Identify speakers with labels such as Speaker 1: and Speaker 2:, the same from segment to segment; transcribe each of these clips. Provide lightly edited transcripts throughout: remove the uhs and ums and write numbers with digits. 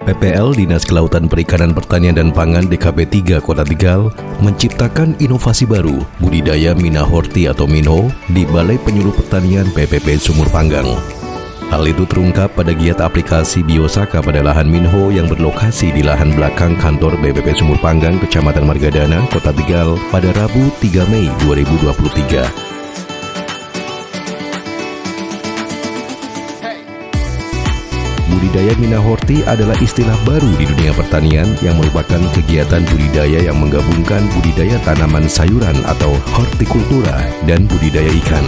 Speaker 1: PPL Dinas Kelautan Perikanan Pertanian dan Pangan DKP 3 Kota Tegal menciptakan inovasi baru budidaya Mina Horti atau Minho di Balai Penyuluh Pertanian PPP Sumur Panggang. Hal itu terungkap pada giat aplikasi Biosaka pada lahan Minho yang berlokasi di lahan belakang kantor BPP Sumur Panggang, Kecamatan Margadana, Kota Tegal pada Rabu 3 Mei 2023. Budidaya Mina Horti adalah istilah baru di dunia pertanian yang merupakan kegiatan budidaya yang menggabungkan budidaya tanaman sayuran atau hortikultura dan budidaya ikan.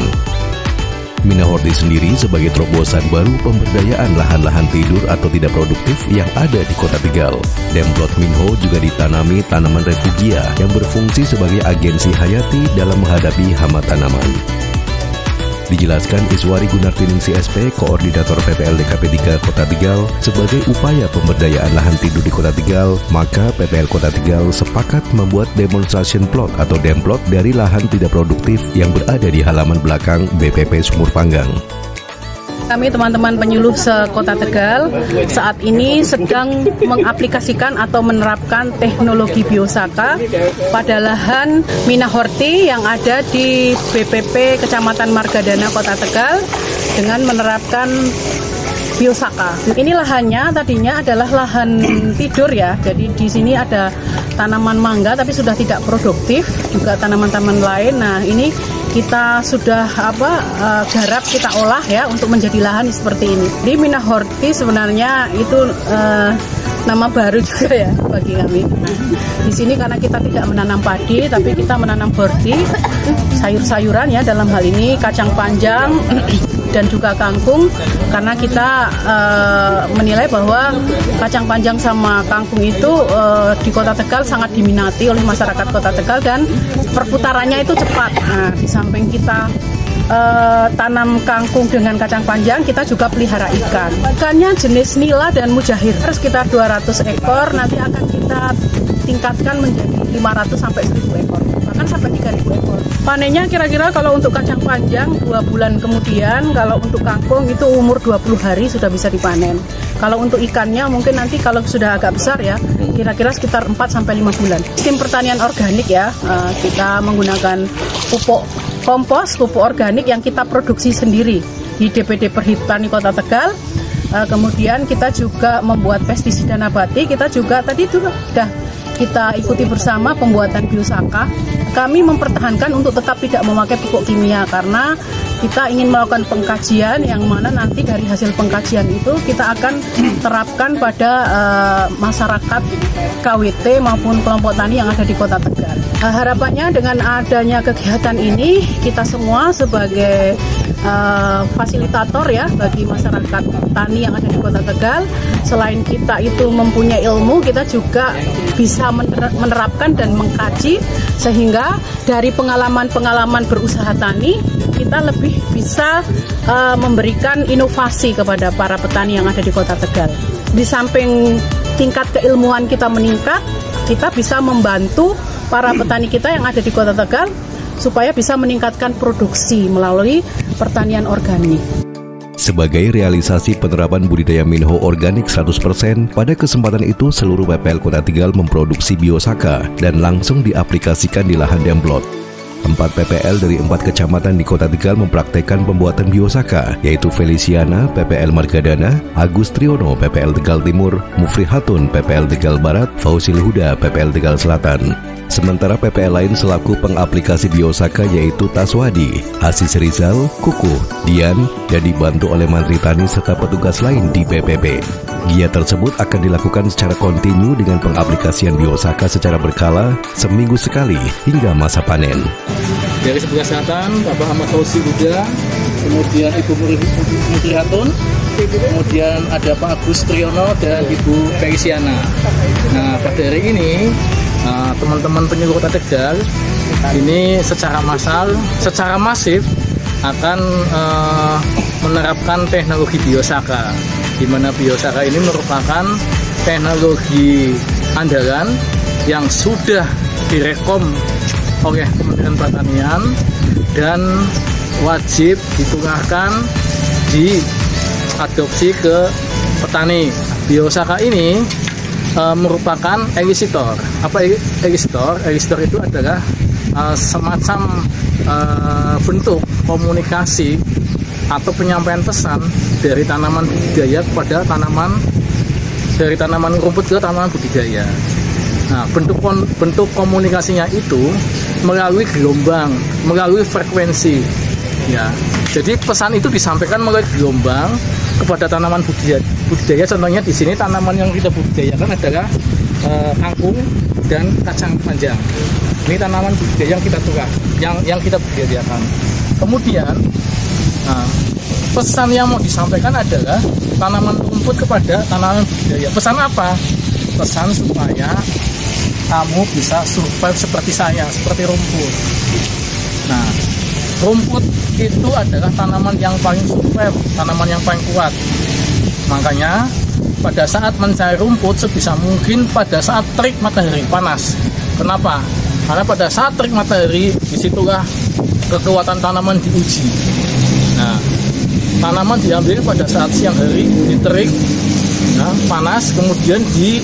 Speaker 1: Mina Horti sendiri sebagai terobosan baru pemberdayaan lahan-lahan tidur atau tidak produktif yang ada di Kota Tegal. Demplot Minho juga ditanami tanaman refugia yang berfungsi sebagai agensi hayati dalam menghadapi hama tanaman. Dijelaskan Iswari Gunartining CSP, Koordinator PPL DKP 3 Kota Tegal, sebagai upaya pemberdayaan lahan tidur di Kota Tegal, maka PPL Kota Tegal sepakat membuat demonstration plot atau demplot dari lahan tidak produktif yang berada di halaman belakang BPP Sumur Panggang.
Speaker 2: Kami teman-teman penyuluh se-Kota Tegal saat ini sedang mengaplikasikan atau menerapkan teknologi Biosaka pada lahan Mina Horti yang ada di BPP Kecamatan Margadana Kota Tegal dengan menerapkan Biosaka. Ini lahannya tadinya adalah lahan tidur ya, jadi di sini ada tanaman mangga tapi sudah tidak produktif, juga tanaman-tanaman lain. Nah ini kita sudah garap kita olah ya untuk menjadi lahan seperti ini. Di Mina Horti sebenarnya itu nama baru juga ya bagi kami. Di sini karena kita tidak menanam padi tapi kita menanam horti, sayur-sayuran ya, dalam hal ini kacang panjang dan juga kangkung, karena kita menilai bahwa kacang panjang sama kangkung itu di Kota Tegal sangat diminati oleh masyarakat Kota Tegal dan perputarannya itu cepat. Nah, di samping kita tanam kangkung dengan kacang panjang, kita juga pelihara ikan. Ikannya jenis nila dan mujahir, sekitar 200 ekor, nanti akan kita tingkatkan menjadi 500 sampai 1000 ekor, bahkan sampai 3000 ekor. Panennya kira-kira kalau untuk kacang panjang 2 bulan kemudian, kalau untuk kangkung itu umur 20 hari sudah bisa dipanen. Kalau untuk ikannya mungkin nanti kalau sudah agak besar ya, kira-kira sekitar 4 sampai 5 bulan. Sistem pertanian organik ya, kita menggunakan pupuk kompos, pupuk organik yang kita produksi sendiri di DPD Perhutani Kota Tegal. Kemudian kita juga membuat pestisida nabati, kita juga tadi itu sudah kita ikuti bersama pembuatan Biosaka. Kami mempertahankan untuk tetap tidak memakai pupuk kimia karena kita ingin melakukan pengkajian yang mana nanti dari hasil pengkajian itu kita akan terapkan pada masyarakat KWT maupun kelompok tani yang ada di Kota Tegal. Harapannya dengan adanya kegiatan ini kita semua sebagai fasilitator ya bagi masyarakat tani yang ada di Kota Tegal, selain kita itu mempunyai ilmu, kita juga bisa menerapkan dan mengkaji sehingga dari pengalaman-pengalaman berusaha tani kita lebih bisa memberikan inovasi kepada para petani yang ada di Kota Tegal. Di samping tingkat keilmuan kita meningkat, kita bisa membantu para petani kita yang ada di Kota Tegal supaya bisa meningkatkan produksi melalui pertanian organik.
Speaker 1: Sebagai realisasi penerapan budidaya Minho organik 100%, pada kesempatan itu seluruh PPL Kota Tegal memproduksi Biosaka dan langsung diaplikasikan di lahan demplot. 4 PPL dari 4 kecamatan di Kota Tegal mempraktekkan pembuatan Biosaka, yaitu Feliciana, PPL Margadana, Agus Triono, PPL Tegal Timur, Mufri Hatun, PPL Tegal Barat, Fausil Huda, PPL Tegal Selatan. Sementara PPL lain selaku pengaplikasi Biosaka yaitu Taswadi, Asis Rizal, Kuku, Dian, dan dibantu oleh Mantri Tani serta petugas lain di PPP. Giat tersebut akan dilakukan secara kontinu dengan pengaplikasian Biosaka secara berkala, seminggu sekali hingga masa panen.
Speaker 3: Dari sebelah selatan, Bapak Ahmad Fausil Huda, kemudian Ibu Mufri Hatun, kemudian ada Pak Agus Triono dan Ibu Feliciana. Nah, pada hari ini teman-teman penyuluh Kota Tegal ini secara masif akan menerapkan teknologi Biosaka, di mana Biosaka ini merupakan teknologi andalan yang sudah direkom oleh Kementerian Pertanian dan wajib ditularkan diadopsi ke petani. Biosaka ini merupakan elisitor. Apa elisitor? Elisitor itu adalah semacam bentuk komunikasi atau penyampaian pesan dari tanaman budidaya kepada tanaman, dari tanaman rumput ke tanaman budidaya. Nah, bentuk komunikasinya itu melalui gelombang, melalui frekuensi. Ya, jadi pesan itu disampaikan melalui gelombang kepada tanaman budidaya. Contohnya di sini tanaman yang kita budidayakan adalah kangkung dan kacang panjang. Ini tanaman budidaya yang kita tukar, yang kita budidayakan. Kemudian, pesan yang mau disampaikan adalah tanaman rumput kepada tanaman budidaya. Pesan apa? Pesan supaya kamu bisa survive seperti saya, seperti rumput. Nah, rumput itu adalah tanaman yang paling survive, tanaman yang paling kuat. Makanya pada saat mencari rumput sebisa mungkin pada saat terik matahari panas. Kenapa? Karena pada saat terik matahari disitulah kekuatan tanaman diuji. Nah, tanaman diambil pada saat siang hari, diterik, panas, kemudian di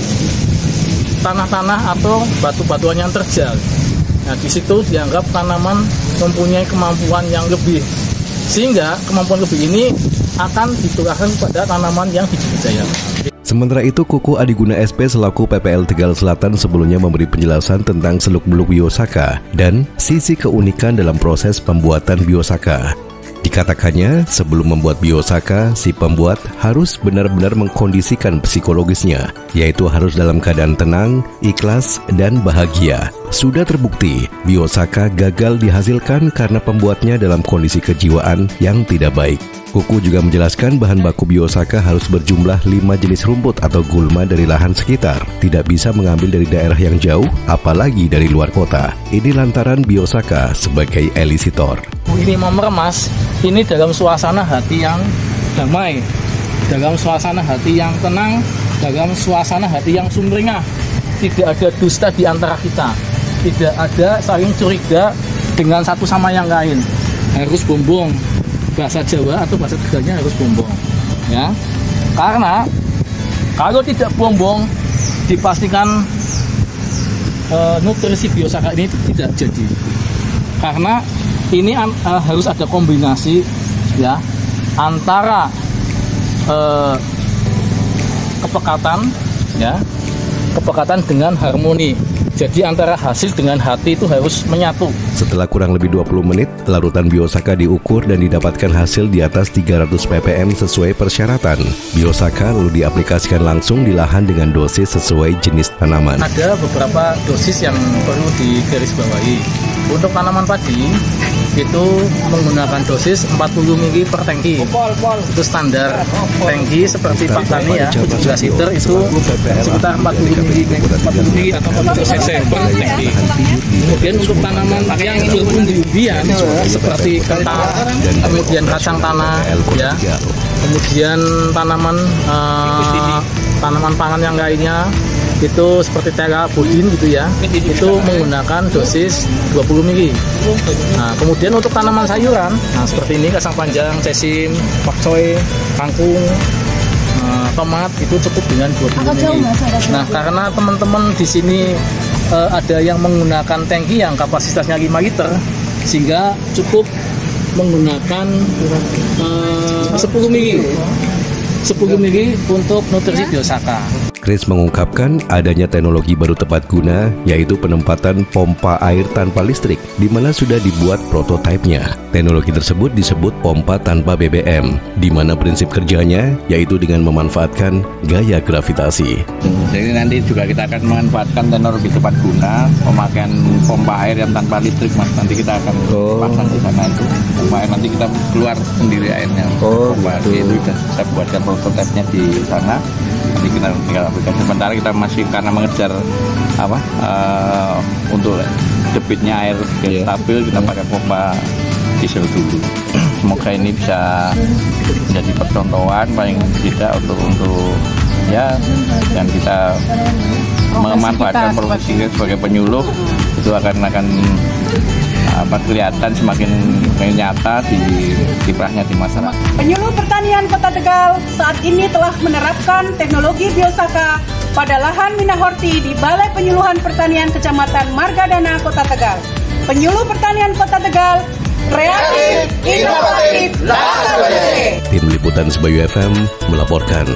Speaker 3: tanah-tanah atau batu-batuan yang terjal. Nah, di situ dianggap tanaman mempunyai kemampuan yang lebih, sehingga kemampuan lebih ini akan ditularkan pada tanaman yang dibudidayakan.
Speaker 1: Sementara itu, Kuku Adiguna SP selaku PPL Tegal Selatan sebelumnya memberi penjelasan tentang seluk-beluk biosaka dan sisi keunikan dalam proses pembuatan biosaka. Dikatakannya, sebelum membuat biosaka, si pembuat harus benar-benar mengkondisikan psikologisnya, yaitu harus dalam keadaan tenang, ikhlas, dan bahagia. Sudah terbukti, biosaka gagal dihasilkan karena pembuatnya dalam kondisi kejiwaan yang tidak baik. Kuku juga menjelaskan bahan baku biosaka harus berjumlah 5 jenis rumput atau gulma dari lahan sekitar. Tidak bisa mengambil dari daerah yang jauh, apalagi dari luar kota. Ini lantaran biosaka sebagai elisitor.
Speaker 3: Ini memeremas, ini dalam suasana hati yang damai, dalam suasana hati yang tenang, dalam suasana hati yang sumringah. Tidak ada dusta di antara kita, tidak ada saling curiga dengan satu sama yang lain. Harus bombong, bahasa Jawa atau bahasa Tegalnya harus bombong, ya. Karena kalau tidak bombong, dipastikan nutrisi biosaka ini tidak jadi. Karena ini harus ada kombinasi, ya, antara kepekatan, ya, kepekatan dengan harmoni. Jadi antara hasil dengan hati itu harus menyatu.
Speaker 1: Setelah kurang lebih 20 menit, larutan biosaka diukur dan didapatkan hasil di atas 300 ppm sesuai persyaratan. Biosaka lalu diaplikasikan langsung di lahan dengan dosis sesuai jenis tanaman.
Speaker 3: Ada beberapa dosis yang perlu digarisbawahi. Untuk tanaman padi itu menggunakan dosis 40 ml per tangki. Itu standar tangki seperti Pak Tani ya, 17 liter itu sekitar 40 ml atau 40 cc per tangki. Kemudian untuk tanaman yang berumbi-umbian seperti kentang, kemudian kacang tanah, ya, kemudian tanaman pangan yang lainnya itu seperti tera, budin gitu ya, itu menggunakan dosis 20 ml. Nah, kemudian untuk tanaman sayuran, nah seperti ini kacang panjang, sesim, pakcoy, kangkung, tomat itu cukup dengan 20 ml. Nah, karena teman-teman di sini ada yang menggunakan tangki yang kapasitasnya 5 liter, sehingga cukup menggunakan 10 ml untuk nutrisi biosaka.
Speaker 1: Chris mengungkapkan adanya teknologi baru tepat guna, yaitu penempatan pompa air tanpa listrik, di mana sudah dibuat prototipenya. Teknologi tersebut disebut pompa tanpa BBM, di mana prinsip kerjanya yaitu dengan memanfaatkan gaya gravitasi.
Speaker 4: Jadi nanti juga kita akan memanfaatkan teknologi tepat guna, pemakaian pompa air yang tanpa listrik, Mas. Nanti kita akan pasang di sana itu pompa air, nanti kita keluar sendiri airnya. Pompa air itu sudah saya buatkan prototipenya di sana. Nanti kita tinggal aplikasi. Sementara kita masih karena mengejar untuk debitnya air stabil, kita pakai pompa diesel dulu. Semoga ini bisa menjadi percontohan paling tidak untuk ya, yang kita memanfaatkan profesi sebagai penyuluh itu akan kelihatan semakin nyata di kiprahnya di masyarakat.
Speaker 2: Penyuluh Pertanian Kota Tegal saat ini telah menerapkan teknologi Biosaka pada lahan Minahorti di Balai Penyuluhan Pertanian Kecamatan Margadana, Kota Tegal. Penyuluh Pertanian Kota Tegal, kreatif, inovatif, dan
Speaker 1: Tim Liputan Sebayu FM melaporkan.